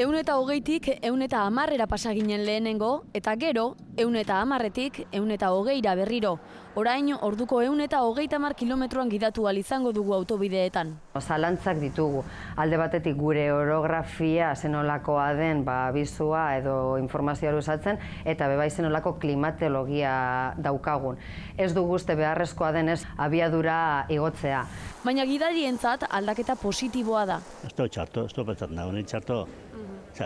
120tik 110era pasa ginen lehenengo, eta gero 110tik 120ra berriro. Orain orduko 130 kilometroan gidatu ahal izango dugu autobideetan. Zalantzak ditugu. Alde batetik gure orografia zenolakoa den abizua edo informazioa luzatzen, eta bebai zenolako klimatologia daukagun. Ez dugu uste beharrezkoa denez abiadura igotzea. Baina gidarientzat aldaketa positiboa da. Ez da txarto, ez da pentsat nago, nahi txarto.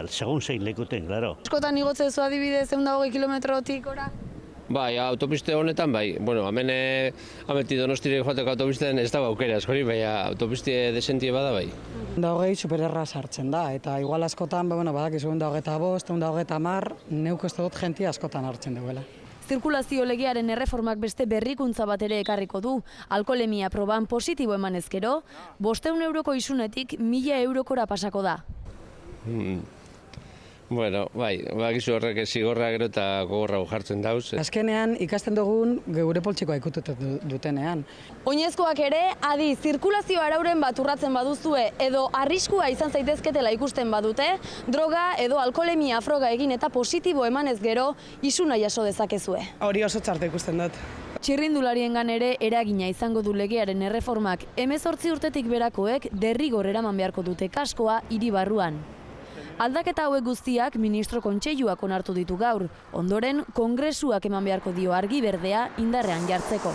Segun zein lekuten, klaro. Askotan igotzezu adibidez 120 kilometrotik ora? Bai, autopiste honetan bai. Bueno, hemetik Donostirik joateko autopisten ez dago aukera askori, baina autopiste desentie bada bai. 120 supererra sartzen da, eta igual askotan, badakizu 125, 130, neuk ez dut jentia askotan hartzen duela. Zirkulazio legearen erreformak beste berrikuntza bat ere ekarriko du. Alkoholemia proban positibo eman ezkero, 500 euroko isunetik 1000 eurokora pasako da. Bueno, bai, bakizu horrek zigorra gero eta gogorra jartzen dauz. Azkenean ikasten dugun geure poltsikoa ikutute dutenean. Oinezkoak ere, adi, zirkulazio arauren bat urratzen baduzue edo arriskua izan zaitezketela ikusten badute, droga edo alkoholemia froga egin eta positibo emanez gero, isuna jaso dezakezue. Hori oso txarto ikusten dut. Txirrindulariengan ere eragina izango du legearen erreformak. 18 urtetik berakoek derrigor eraman beharko dute kaskoa hiri barruan. Aldaketa hauek guztiak ministro kontseiluak onartu ditu gaur. Ondoren, kongresuak eman beharko dio argi berdea indarrean jartzeko.